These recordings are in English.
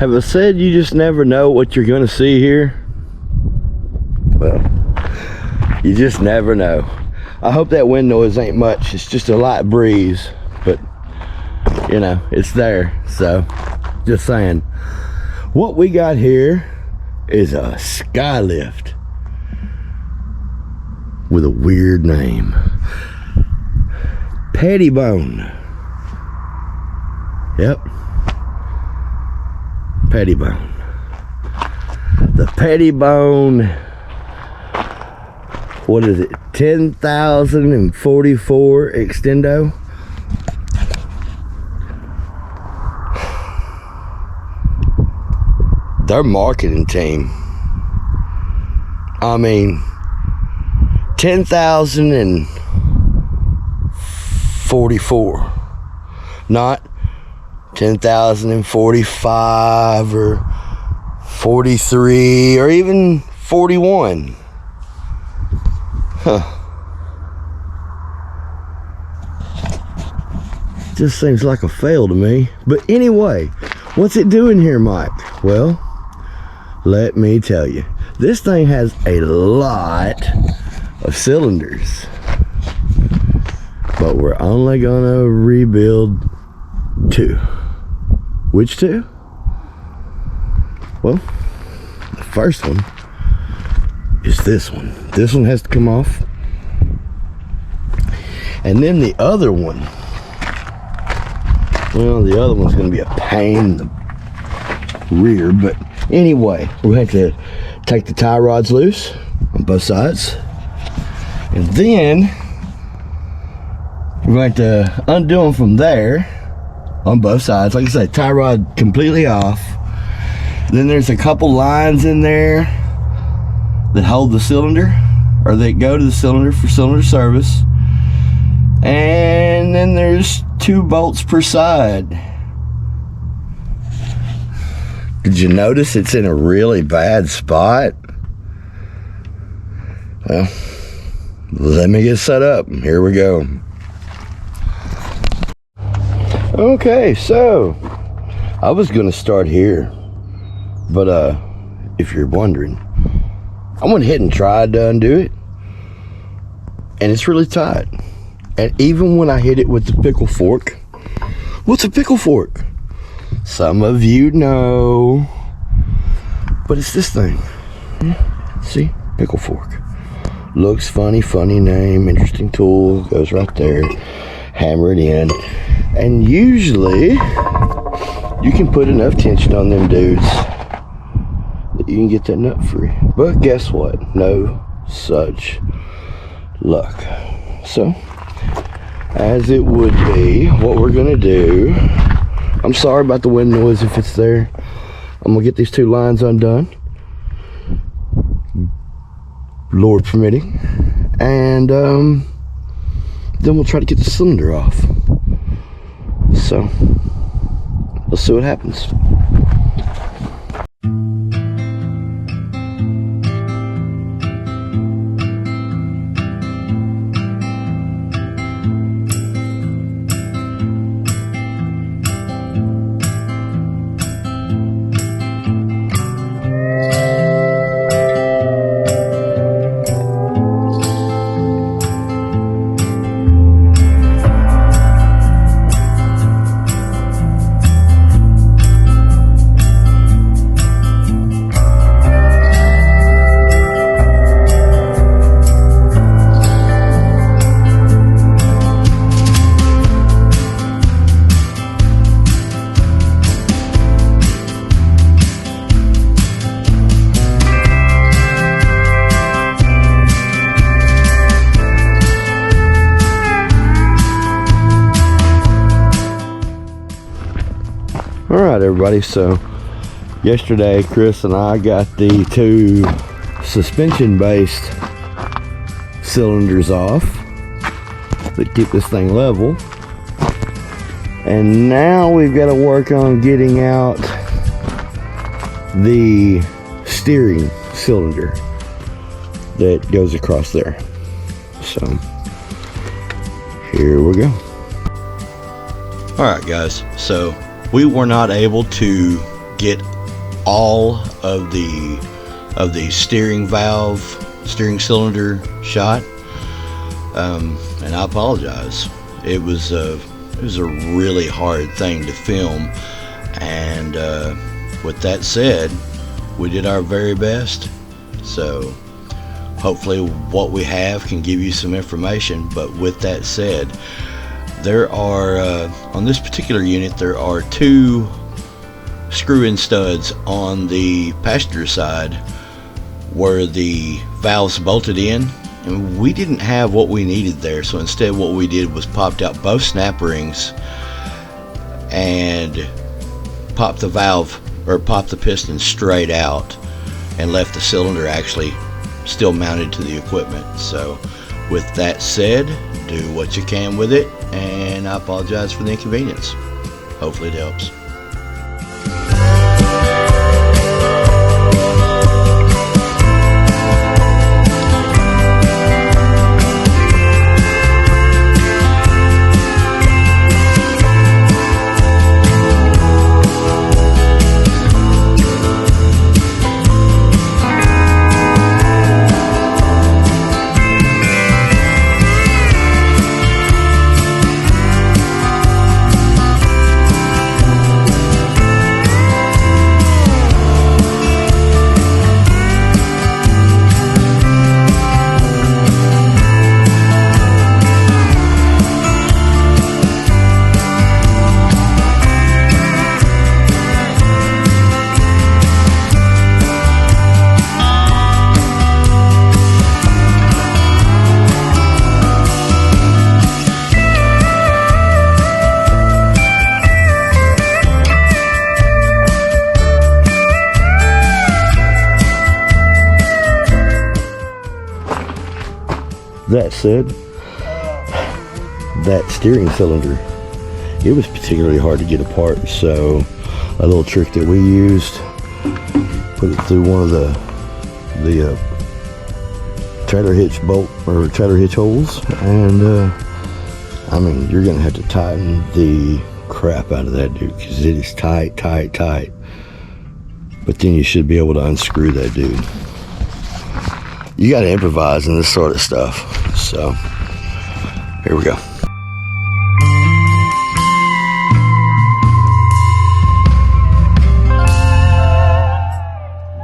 Have I said you just never know what you're gonna see here? Well, you just never know. I hope that wind noise ain't much. It's just a light breeze, but you know, it's there. So just saying, what we got here is a skylift with a weird name. Pettibone. Yep. Pettibone. The Pettibone, what is it? 10,044 extendo. Their marketing team, I mean, 10,044, not 10,045 or 43 or even 41. Huh. Just seems like a fail to me. But anyway, what's it doing here, Mike? Well, let me tell you. This thing has a lot of cylinders, but we're only gonna rebuild 2. Which 2? Well, the first one is this one. This one has to come off, and then the other one, well, the other one's gonna be a pain in the rear. But anyway, we're going to have to take the tie rods loose on both sides, and then we're going to undo them from there on both sides. Like I said, tie rod completely off. Then there's a couple lines in there that hold the cylinder, or that go to the cylinder for cylinder service, and then there's 2 bolts per side. Did you notice it's in a really bad spot? Well, let me get set up. Here we go. Okay, so I was gonna start here, but if you're wondering, I went ahead and tried to undo it, and it's really tight. And even when I hit it with the pickle fork, what's a pickle fork? Some of you know, but it's this thing. See, pickle fork. Looks funny, funny name, interesting tool, goes right there. Hammer it in, and usually you can put enough tension on them dudes that you can get that nut free. But guess what? No such luck. So, as it would be, what we're gonna do, I'm sorry about the wind noise if it's there. I'm gonna get these 2 lines undone, Lord permitting, and then we'll try to get the cylinder off. So let's see what happens. Alright everybody, so yesterday Chris and I got the 2 suspension based cylinders off that keep this thing level, and now we've got to work on getting out the steering cylinder that goes across there. So here we go. Alright guys, so we were not able to get all of the steering cylinder shot, and I apologize. It was a really hard thing to film, and with that said, we did our very best. So hopefully what we have can give you some information. But with that said, there are on this particular unit, there are 2 screw-in studs on the passenger side where the valves bolted in, and we didn't have what we needed there. So instead what we did was popped out both snap rings and popped the valve, or popped the piston straight out, and left the cylinder actually still mounted to the equipment. So with that said, do what you can with it, and I apologize for the inconvenience. Hopefully it helps. That said, that steering cylinder, it was particularly hard to get apart, so a little trick that we used, put it through one of the trailer hitch bolt or trailer hitch holes, and I mean, you're gonna have to tighten the crap out of that dude, because it is tight, but then you should be able to unscrew that dude. You got to improvise in this sort of stuff. So here we go.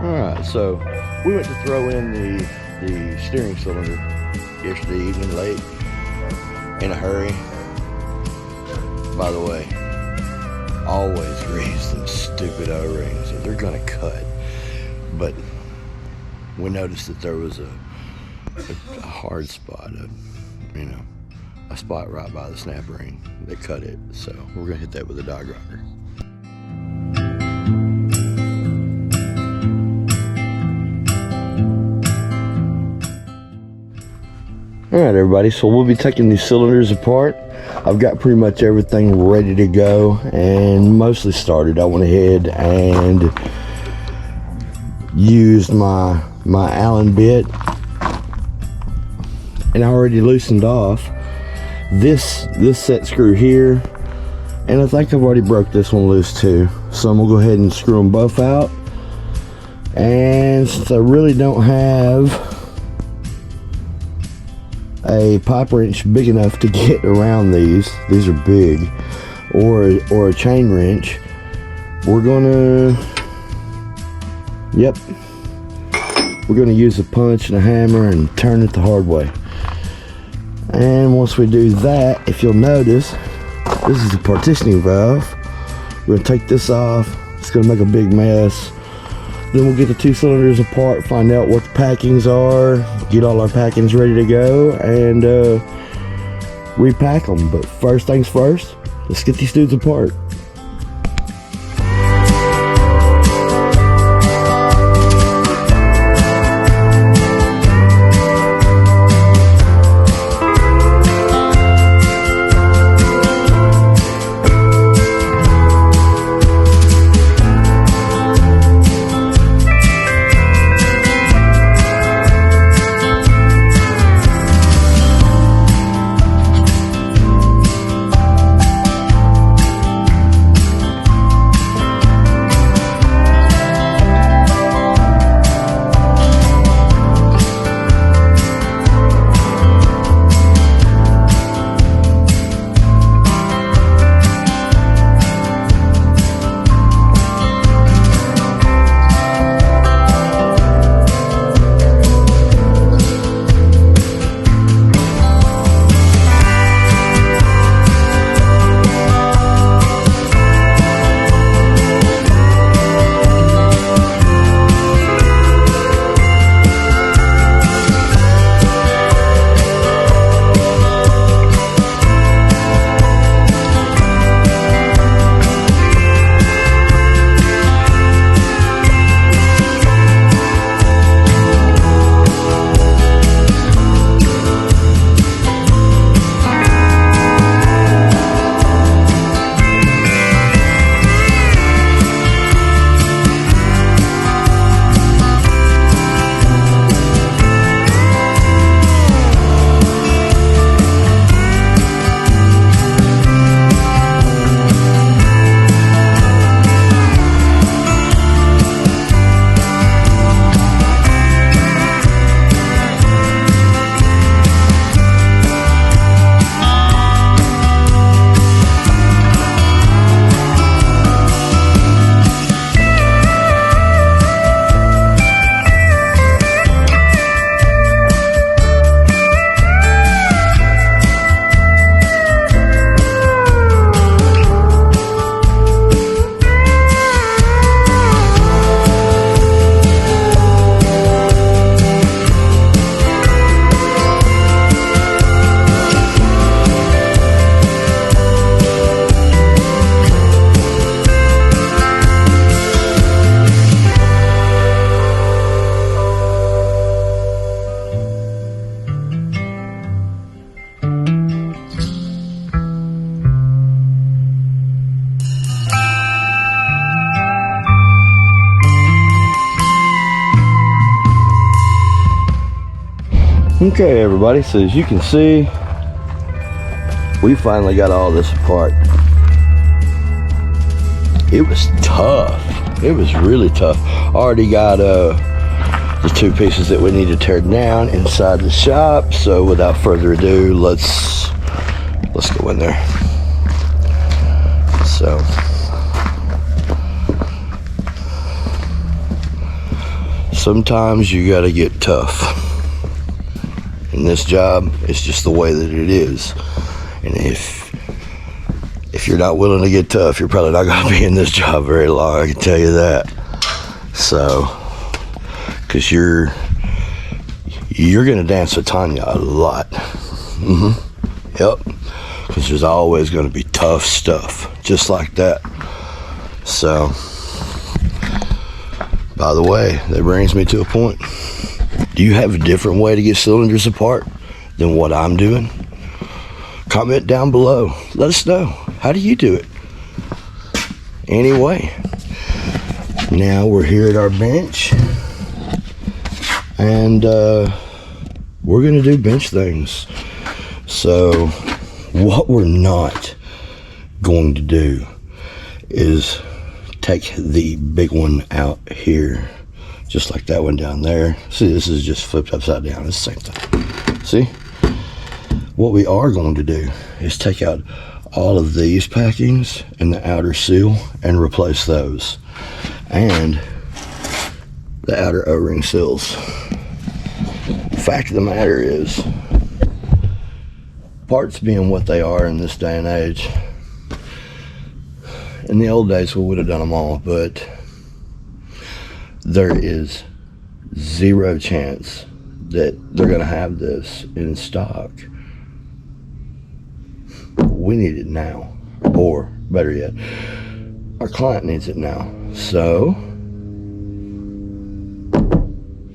Alright, so we went to throw in the steering cylinder yesterday evening late in a hurry. By the way, always grease them stupid O-rings or they're gonna cut. But we noticed that there was a hard spot, a spot right by the snap ring that cut it. So we're gonna hit that with a dog rocker. All right, everybody, so we'll be taking these cylinders apart. I've got pretty much everything ready to go and mostly started. I went ahead and used my Allen bit, and I already loosened off this set screw here, and I think I've already broke this one loose too. So I'm gonna go ahead and screw them both out. And since I really don't have a pipe wrench big enough to get around these are big, or a chain wrench, we're gonna use a punch and a hammer and turn it the hard way. And once we do that, if you'll notice, this is the partitioning valve. We're gonna take this off. It's gonna make a big mess. Then we'll get the 2 cylinders apart, find out what the packings are, get all our packings ready to go, and repack them. But first things first, let's get these dudes apart. Okay, everybody, so as you can see, we finally got all this apart. It was tough. It was really tough. Already got the 2 pieces that we need to tear down inside the shop. So without further ado, let's go in there. So sometimes you gotta get tough. In this job, it's just the way that it is. And if you're not willing to get tough, you're probably not gonna be in this job very long, I can tell you that. So, cause you're gonna dance with Tanya a lot. Yep. Cause there's always gonna be tough stuff, just like that. So, by the way, that brings me to a point. Do you have a different way to get cylinders apart than what I'm doing? Comment down below. Let us know. How do you do it? Anyway, now we're here at our bench, and we're gonna do bench things. So what we're not going to do is take the big one out here, just like that one down there. See, this is just flipped upside down. It's the same thing. See? What we are going to do is take out all of these packings and the outer seal and replace those. And the outer O-ring seals. Fact of the matter is, parts being what they are in this day and age, in the old days we would have done them all, but there is 0 chance that they're going to have this in stock. We need it now, or better yet, our client needs it now. So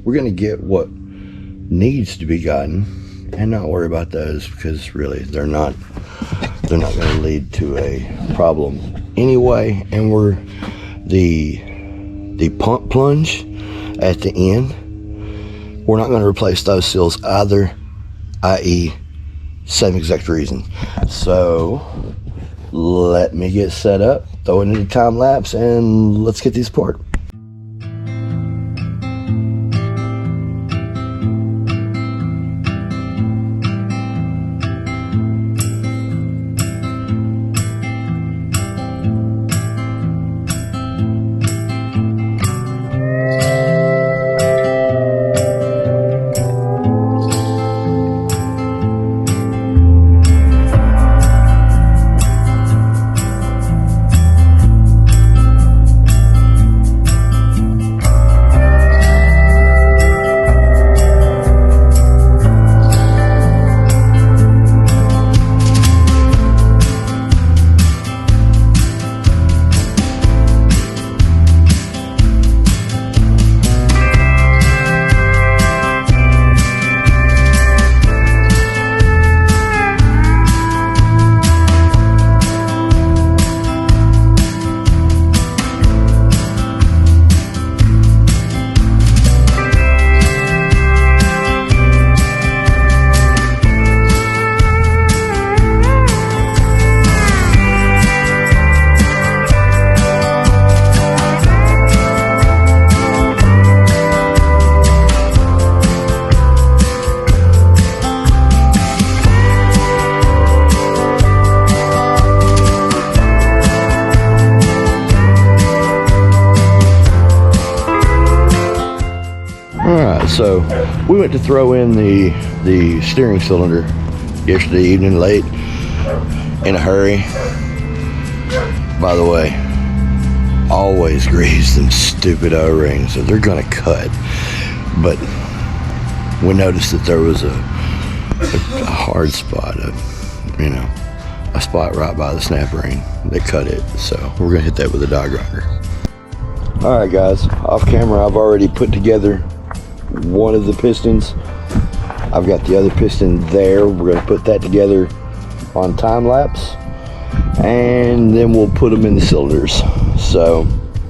we're going to get what needs to be gotten and not worry about those, because really they're not going to lead to a problem anyway. And we're the pump plunge at the end, we're not going to replace those seals either, i.e. same exact reason. So let me get set up, throw it into the time lapse, and let's get these apart. So we went to throw in the steering cylinder yesterday evening late in a hurry. By the way, always grease them stupid O-rings, or they're gonna cut. But we noticed that there was a hard spot, a spot right by the snap ring that cut it. So we're gonna hit that with a die grinder. All right, guys, off camera, I've already put together one of the pistons. I've got the other piston there. We're going to put that together on time lapse, and then we'll put them in the cylinders. So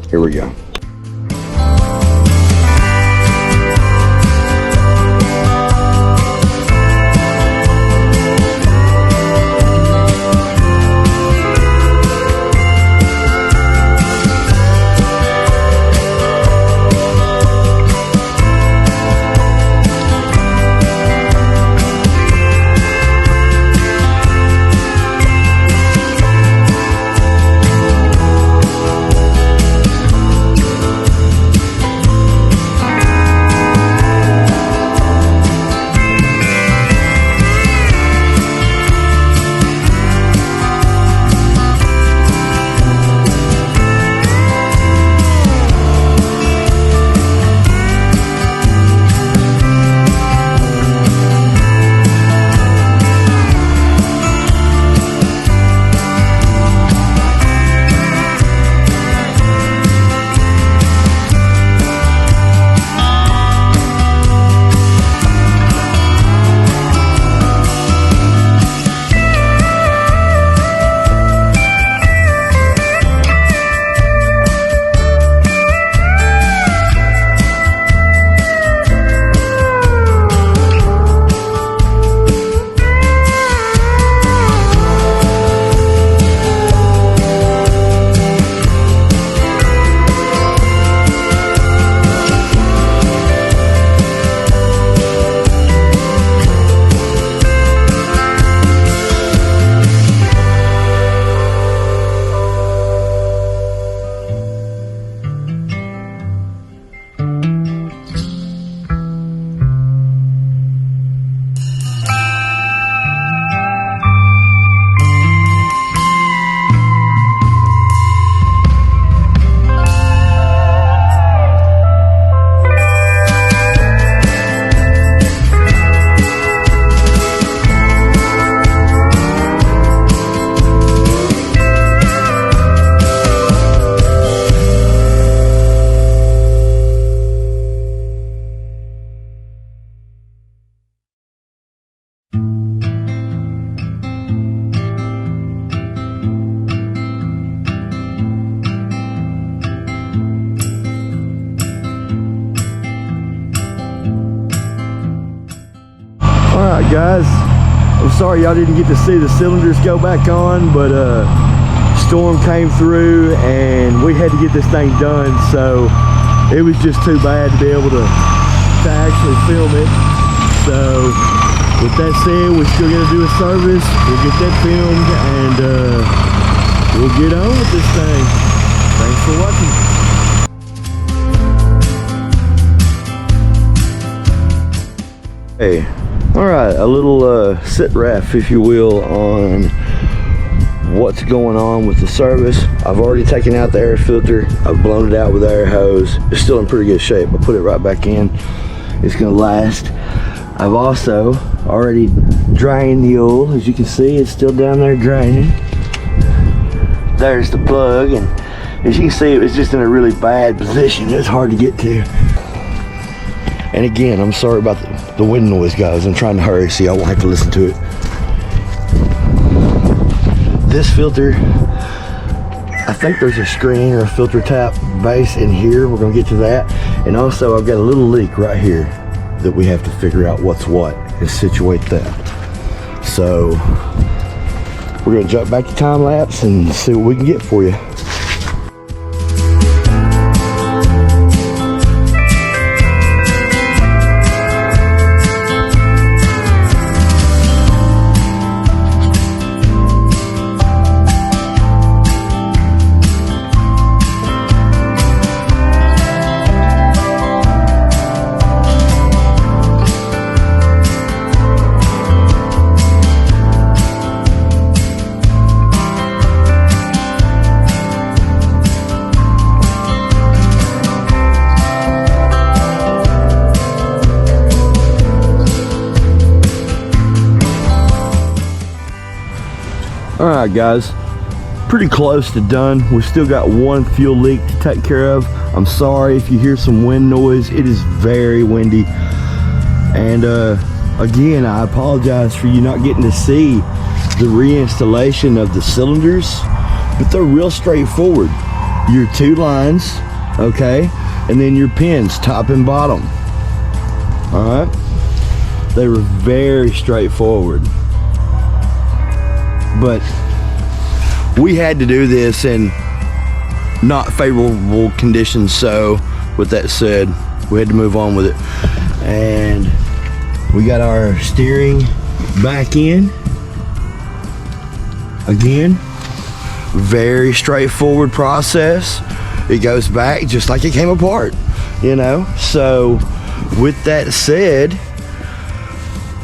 here we go. guys, I'm sorry y'all didn't get to see the cylinders go back on, but storm came through and we had to get this thing done, so it was just too bad to be able to actually film it. So with that said, we're still gonna do a service. We'll get that filmed and we'll get on with this thing. Thanks for watching. Hey, all right, a little sit ref, if you will, on what's going on with the service. I've already taken out the air filter. I've blown it out with the air hose. It's still in pretty good shape. I put it right back in. It's gonna last. I've also already drained the oil. As you can see, it's still down there draining. There's the plug, and as you can see, it was just in a really bad position. It's hard to get to. And again, I'm sorry about the wind noise, guys. I'm trying to hurry so y'all won't have to listen to it. This filter, I think there's a screen or a filter tap base in here. We're gonna get to that. And also I've got a little leak right here that we have to figure out what's what and situate that. So we're gonna jump back to time lapse and see what we can get for you. All right, guys, pretty close to done. We've still got one fuel leak to take care of. I'm sorry if you hear some wind noise. It is very windy. And again, I apologize for you not getting to see the reinstallation of the cylinders, but they're real straightforward. Your two lines, okay, and then your pins, top and bottom. All right, they were very straightforward. But we had to do this in not favorable conditions, so with that said, we had to move on with it. And we got our steering back in. Again, very straightforward process. It goes back just like it came apart, you know. So with that said,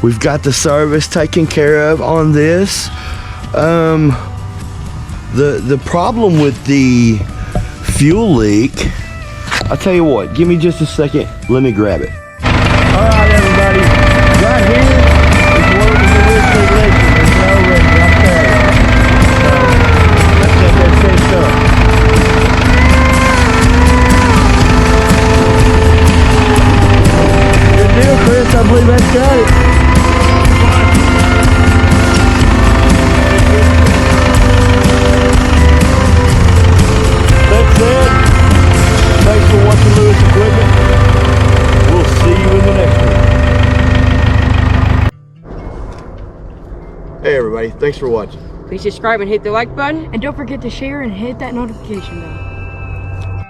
we've got the service taken care of on this. The problem with the fuel leak, I'll tell you what, give me just a second, let me grab it. All right, everybody, right here is where the installation is already right there. So let's get that fixed up. Good deal, Chris, I believe that's got it. Thanks for watching Lewis Equipment. We'll see you in the next one. Hey everybody, thanks for watching. Please subscribe and hit the like button. And don't forget to share and hit that notification bell.